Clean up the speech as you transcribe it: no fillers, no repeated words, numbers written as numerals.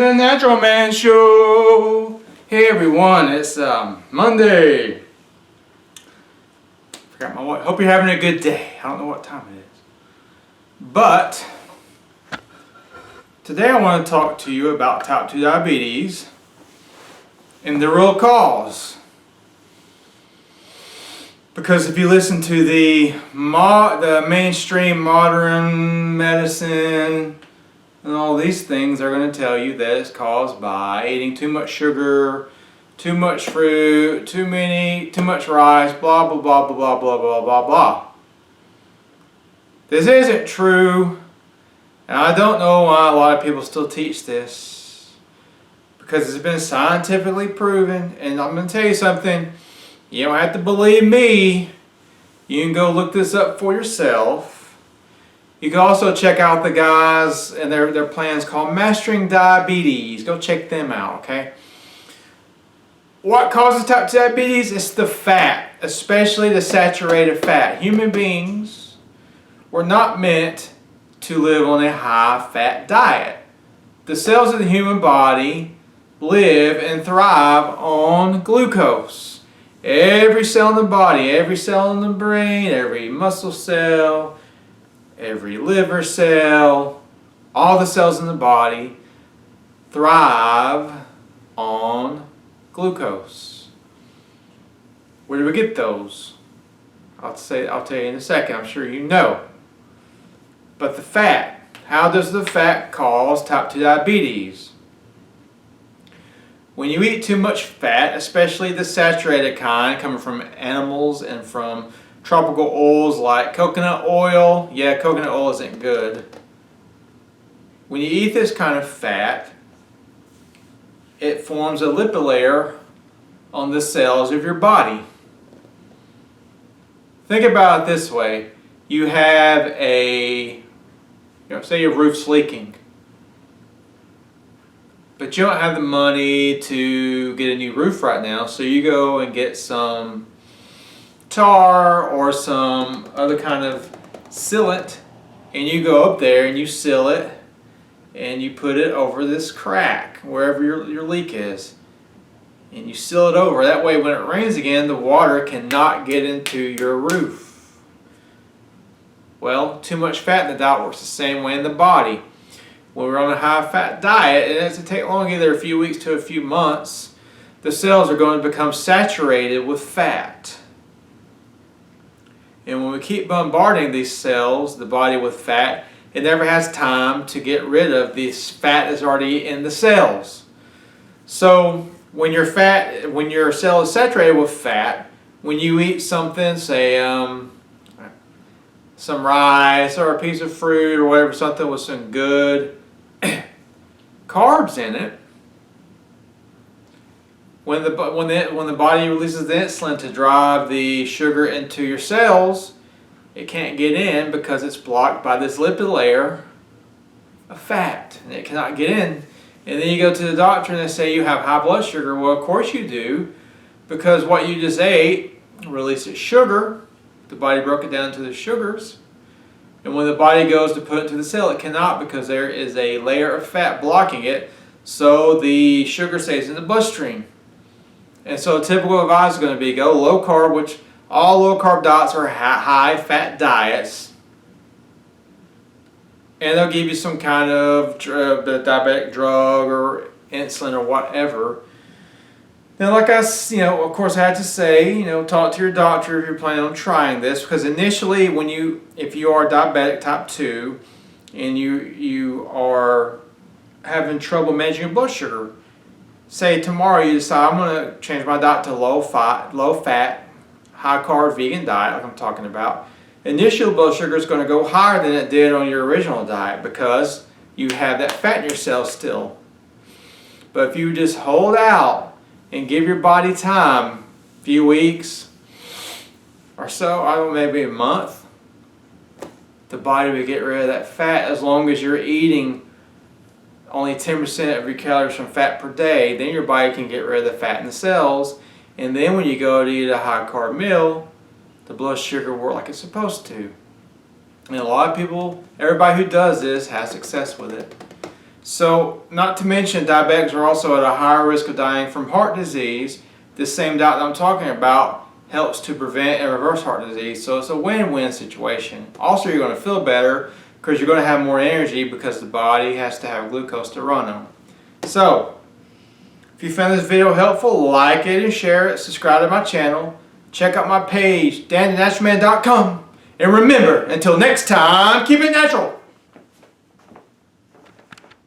and the Natural Man Show. Hey everyone, it's Monday. Forgot my wife. Hope you're having a good day. I don't know what time it is, but today I want to talk to you about type 2 diabetes and the real cause. Because if you listen to the mainstream modern medicine and all these things, are going to tell you that it's caused by eating too much sugar, too much fruit, too much rice, blah blah blah blah blah blah blah blah blah. This isn't true, and I don't know why a lot of people still teach this, because it's been scientifically proven. And I'm going to tell you something. You don't have to believe me. You can go look this up for yourself. You can also check out the guys and their plans called Mastering Diabetes. Go check them out, okay? What causes type 2 diabetes? It's the fat, especially the saturated fat. Human beings were not meant to live on a high-fat diet. The cells of the human body live and thrive on glucose. Every cell in the body, every cell in the brain, every muscle cell, every liver cell, all the cells in the body thrive on glucose. Where do we get those? I'll tell you in a second. I'm sure you know. But the fat. How does the fat cause type 2 diabetes? When you eat too much fat, especially the saturated kind coming from animals and from tropical oils like coconut oil. Yeah, coconut oil isn't good. When you eat this kind of fat, it forms a lipid layer on the cells of your body. Think about it this way. You have say your roof's leaking, but you don't have the money to get a new roof right now, so you go and get some tar or some other kind of sealant, and you go up there and you seal it and you put it over this crack wherever your leak is, and you seal it over. That way when it rains again, the water cannot get into your roof. Well, too much fat in the diet works the same way in the body. When we're on a high-fat diet, it doesn't take long, either a few weeks to a few months, the cells are going to become saturated with fat. And when we keep bombarding these cells, the body, with fat, it never has time to get rid of this fat that's already in the cells. So when your cell is saturated with fat, when you eat something, say some rice or a piece of fruit or whatever, something with some good carbs in it, when the body releases the insulin to drive the sugar into your cells, it can't get in because it's blocked by this lipid layer of fat, and it cannot get in. And then you go to the doctor and they say you have high blood sugar. Well, of course you do, because what you just ate releases sugar. The body broke it down to the sugars. And when the body goes to put it into the cell, it cannot, because there is a layer of fat blocking it, so the sugar stays in the bloodstream. And so typical advice is going to be go low carb, which all low carb diets are high fat diets. And they'll give you some kind of diabetic drug or insulin or whatever. Now, like of course I had to say, talk to your doctor if you're planning on trying this, because initially if you are diabetic type 2 and you are having trouble managing your blood sugar, say tomorrow you decide I'm going to change my diet to low fat, high carb vegan diet like I'm talking about. Initial blood sugar is going to go higher than it did on your original diet because you have that fat in your cells still. But if you just hold out and give your body time, a few weeks or so, maybe a month, the body will get rid of that fat. As long as you're eating only 10% of your calories from fat per day, then your body can get rid of the fat in the cells. And then when you go to eat a high carb meal, the blood sugar will work like it's supposed to. And a lot of people, everybody who does this has success with it. So, not to mention, diabetics are also at a higher risk of dying from heart disease. This same diet that I'm talking about helps to prevent and reverse heart disease. So it's a win-win situation. Also, you're going to feel better because you're going to have more energy because the body has to have glucose to run on. So, if you found this video helpful, like it and share it. Subscribe to my channel. Check out my page, DanTheNaturalMan.com. And remember, until next time, keep it natural.